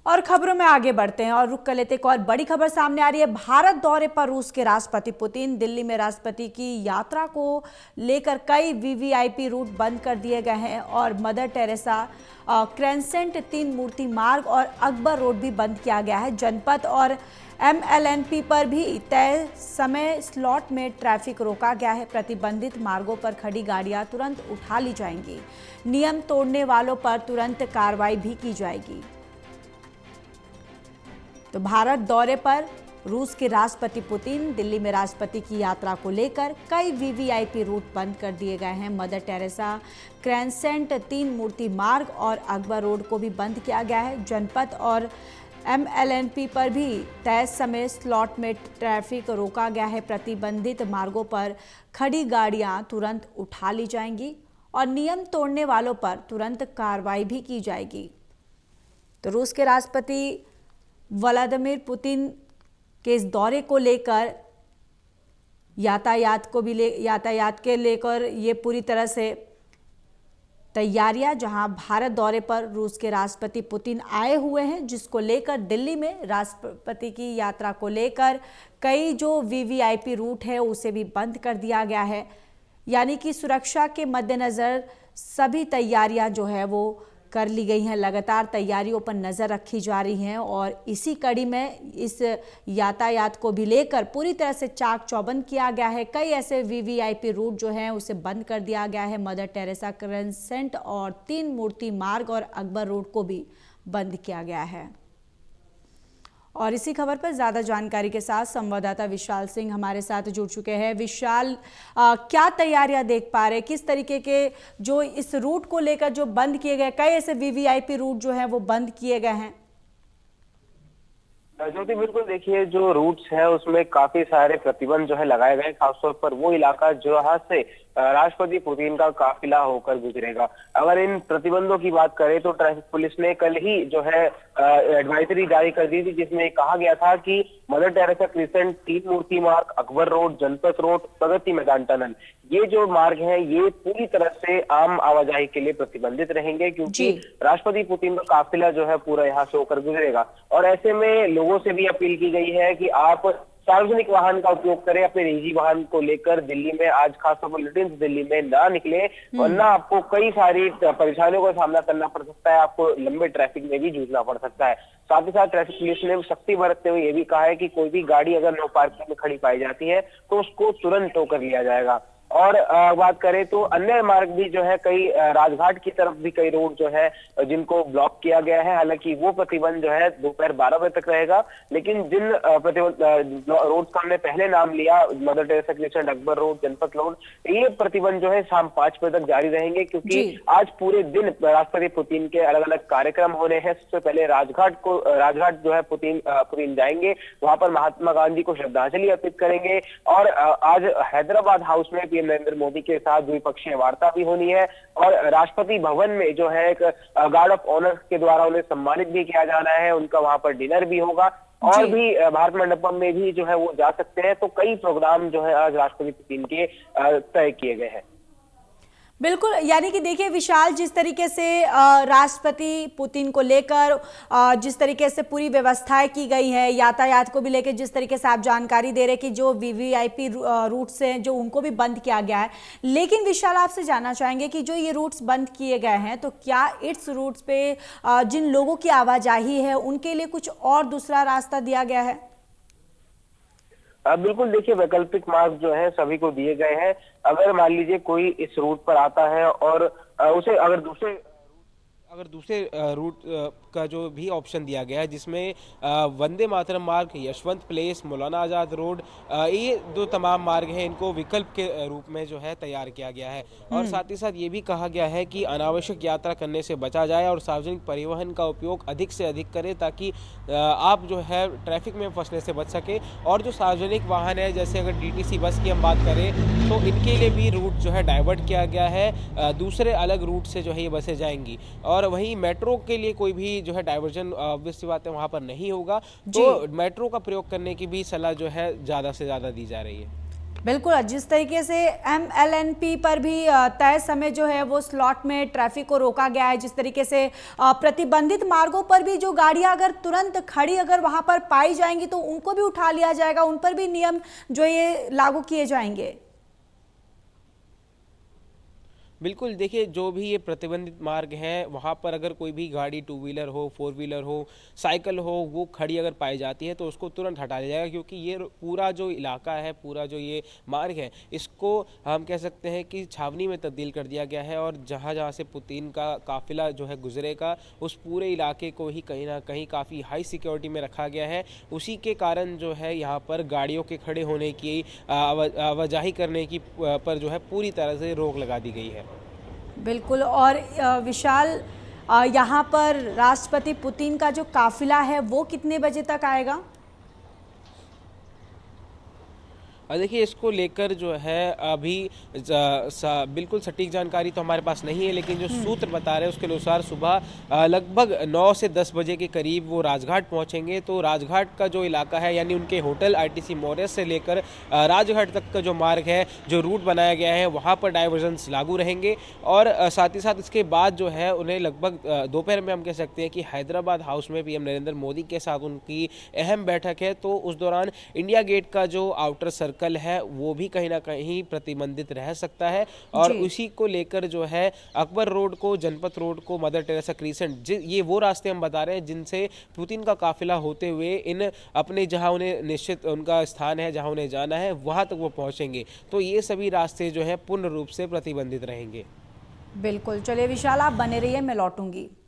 और खबरों में आगे बढ़ते हैं और रुक कर लेते हैं। एक और बड़ी खबर सामने आ रही है। भारत दौरे पर रूस के राष्ट्रपति पुतिन। दिल्ली में राष्ट्रपति की यात्रा को लेकर कई वीवीआईपी रूट बंद कर दिए गए हैं और मदर टेरेसा क्रेसेंट, तीन मूर्ति मार्ग और अकबर रोड भी बंद किया गया है। जनपथ और एमएलएनपी पर भी तय समय स्लॉट में ट्रैफिक रोका गया है। प्रतिबंधित मार्गों पर खड़ी गाड़ियां तुरंत उठा ली जाएंगी। नियम तोड़ने वालों पर तुरंत कार्रवाई भी की जाएगी। तो भारत दौरे पर रूस के राष्ट्रपति पुतिन। दिल्ली में राष्ट्रपति की यात्रा को लेकर कई वीवीआईपी रूट बंद कर दिए गए हैं। मदर टेरेसा क्रेसेंट, तीन मूर्ति मार्ग और अकबर रोड को भी बंद किया गया है। जनपथ और एमएलएनपी पर भी तय समय स्लॉट में ट्रैफिक रोका गया है। प्रतिबंधित मार्गों पर खड़ी गाड़ियां तुरंत उठा ली जाएंगी और नियम तोड़ने वालों पर तुरंत कार्रवाई भी की जाएगी। तो रूस के राष्ट्रपति व्लादिमीर पुतिन के इस दौरे को लेकर यातायात के लेकर ये पूरी तरह से तैयारियां, जहां भारत दौरे पर रूस के राष्ट्रपति पुतिन आए हुए हैं, जिसको लेकर दिल्ली में राष्ट्रपति की यात्रा को लेकर कई जो वीवीआईपी रूट है उसे भी बंद कर दिया गया है। यानी कि सुरक्षा के मद्देनजर सभी तैयारियां जो है वो कर ली गई हैं। लगातार तैयारियों पर नज़र रखी जा रही हैं और इसी कड़ी में इस यातायात को भी लेकर पूरी तरह से चाक चौबंद किया गया है। कई ऐसे वीवीआईपी रूट जो हैं उसे बंद कर दिया गया है। मदर टेरेसा क्रेसेंट और तीन मूर्ति मार्ग और अकबर रोड को भी बंद किया गया है। और इसी खबर पर ज्यादा जानकारी के साथ संवाददाता विशाल सिंह हमारे साथ जुड़ चुके हैं। विशाल, क्या तैयारियां देख पा रहे हैं? किस तरीके के जो इस रूट को लेकर जो बंद किए गए, कई ऐसे वीवीआईपी रूट जो हैं वो बंद किए गए हैं? ज्योति, बिल्कुल देखिए, जो रूट्स है उसमें काफी सारे प्रतिबंध जो है लगाए गए, खासतौर पर वो इलाका जहां से राष्ट्रपति पुतिन का काफिला होकर गुजरेगा। अगर इन प्रतिबंधों की बात करें तो ट्रैफिक पुलिस ने कल ही जो है एडवाइजरी जारी कर दी थी, जिसमें कहा गया था कि मदर टेरेसा क्रिसेंट, तीन मूर्ति मार्ग, Akbar Road, Janpath road, Pragati Maidan tunnel, ये जो मार्ग हैं ये पूरी तरह से आम आवाजाही के लिए प्रतिबंधित रहेंगे, क्योंकि राष्ट्रपति पुतिन का काफिला जो है पूरा यहाँ से होकर गुजरेगा। और ऐसे में लोगों से भी अपील की गई है कि आप सार्वजनिक वाहन का उपयोग करें, अपने निजी वाहन को लेकर दिल्ली में आज खासतौर पर लुटेन्स दिल्ली में ना निकले, वरना आपको कई सारी परेशानियों का सामना करना पड़ सकता है। आपको लंबे ट्रैफिक में भी जूझना पड़ सकता है। साथ ही साथ ट्रैफिक पुलिस ने सख्ती बरतते हुए ये भी कहा है कि कोई भी गाड़ी अगर नो पार्किंग में खड़ी पाई जाती है तो उसको तुरंत टो कर लिया जाएगा। और बात करें तो अन्य मार्ग भी जो है, कई राजघाट की तरफ भी कई रोड जो है जिनको ब्लॉक किया गया है। हालांकि वो प्रतिबंध जो है दोपहर 12 बजे तक रहेगा, लेकिन जिन रोड का हमने पहले नाम लिया, Mother Teresa Crescent, Akbar Road, Janpath Road, ये प्रतिबंध जो है शाम 5 बजे तक जारी रहेंगे, क्योंकि आज पूरे दिन राष्ट्रपति पुतिन के अलग अलग कार्यक्रम होने हैं। सबसे पहले राजघाट जो है पुतिन जाएंगे, वहां पर महात्मा गांधी को श्रद्धांजलि अर्पित करेंगे। और आज हैदराबाद हाउस में पीएम नरेंद्र मोदी के साथ द्विपक्षीय वार्ता भी होनी है और राष्ट्रपति भवन में जो है एक गार्ड ऑफ ऑनर के द्वारा उन्हें सम्मानित भी किया जाना है। उनका वहां पर डिनर भी होगा और भी भारत मंडपम में भी जो है वो जा सकते हैं। तो कई प्रोग्राम जो है आज राष्ट्रपति पुतिन के तय किए गए हैं। बिल्कुल, यानी कि देखिए विशाल, जिस तरीके से राष्ट्रपति पुतिन को लेकर जिस तरीके से पूरी व्यवस्थाएं की गई है, यातायात को भी लेकर जिस तरीके से आप जानकारी दे रहे हैं कि जो वीवीआईपी रूट्स हैं जो उनको भी बंद किया गया है, लेकिन विशाल आपसे जानना चाहेंगे कि जो ये रूट्स बंद किए गए हैं तो क्या इस रूट्स पे जिन लोगों की आवाजाही है उनके लिए कुछ और दूसरा रास्ता दिया गया है? बिल्कुल देखिए, वैकल्पिक मार्ग जो है सभी को दिए गए हैं। अगर मान लीजिए कोई इस रूट पर आता है और उसे अगर दूसरे रूट का जो भी ऑप्शन दिया गया है, जिसमें वंदे मातरम मार्ग, यशवंत प्लेस, मौलाना आज़ाद रोड, ये दो तमाम मार्ग हैं, इनको विकल्प के रूप में जो है तैयार किया गया है। और साथ ही साथ ये भी कहा गया है कि अनावश्यक यात्रा करने से बचा जाए और सार्वजनिक परिवहन का उपयोग अधिक से अधिक करें, ताकि आप जो है ट्रैफिक में फंसने से बच सके। और जो सार्वजनिक वाहन है, जैसे अगर डीटीसी बस की हम बात करें तो इनके लिए भी रूट जो है डाइवर्ट किया गया है, दूसरे अलग रूट से जो है ये बसें जाएंगी। और वहीं मेट्रो के लिए कोई भी जो है डाइवर्जन ऑब्वियस सी बात है वहां पर नहीं होगा, तो मेट्रो का प्रयोग करने की भी सलाह जो है ज्यादा से ज्यादा दी जा रही है। बिल्कुल, जिस तरीके से एमएलएनपी पर भी तय समय जो है वो स्लॉट में ट्रैफिक को रोका गया है, जिस तरीके से प्रतिबंधित मार्गों पर भी जो गाड़ियां अगर तुरंत खड़ी अगर वहां पर पाई जाएंगी तो उनको भी उठा लिया जाएगा, उन पर भी नियम जो ये लागू किए जाएंगे। बिल्कुल, देखिए जो भी ये प्रतिबंधित मार्ग हैं वहाँ पर अगर कोई भी गाड़ी टू व्हीलर हो, फोर व्हीलर हो, साइकिल हो, वो खड़ी अगर पाई जाती है तो उसको तुरंत हटा दिया जाएगा, क्योंकि ये पूरा जो इलाका है, पूरा जो ये मार्ग है, इसको हम कह सकते हैं कि छावनी में तब्दील कर दिया गया है। और जहाँ जहाँ से पुतिन का काफिला जो है गुजरेगा, उस पूरे इलाके को ही कहीं ना कहीं काफ़ी हाई सिक्योरिटी में रखा गया है। उसी के कारण जो है यहाँ पर गाड़ियों के खड़े होने की, आवाजाही करने की पर जो है पूरी तरह से रोक लगा दी गई है। बिल्कुल। और विशाल, यहाँ पर राष्ट्रपति पुतिन का जो काफिला है वो कितने बजे तक आएगा? देखिए इसको लेकर जो है अभी बिल्कुल सटीक जानकारी तो हमारे पास नहीं है, लेकिन जो सूत्र बता रहे हैं उसके अनुसार सुबह लगभग 9 से 10 बजे के करीब वो राजघाट पहुंचेंगे। तो राजघाट का जो इलाका है, यानी उनके होटल आईटीसी मॉरियस से लेकर राजघाट तक का जो मार्ग है, जो रूट बनाया गया है, वहाँ पर डाइवर्जन्स लागू रहेंगे। और साथ ही साथ इसके बाद जो है उन्हें लगभग दोपहर में हम कह सकते हैं कि हैदराबाद हाउस में पीएम नरेंद्र मोदी के साथ उनकी अहम बैठक है। तो उस दौरान इंडिया गेट का जो आउटर सर्कल है वो भी कहीं ना कहीं प्रतिबंधित रह सकता है। और उसी को लेकर जो है अकबर रोड को, जनपथ रोड को, मदर टेरेसा क्रीसेंट, ये वो रास्ते हम बता रहे हैं जिनसे पुतिन का काफिला होते हुए इन अपने जहां उन्हें निश्चित उनका स्थान है, जहां उन्हें जाना है, वहां तक वो पहुंचेंगे। तो ये सभी रास्ते जो है पूर्ण रूप से प्रतिबंधित रहेंगे। बिल्कुल, चलिए विशाल, आप बने रहिए, मैं लौटूंगी।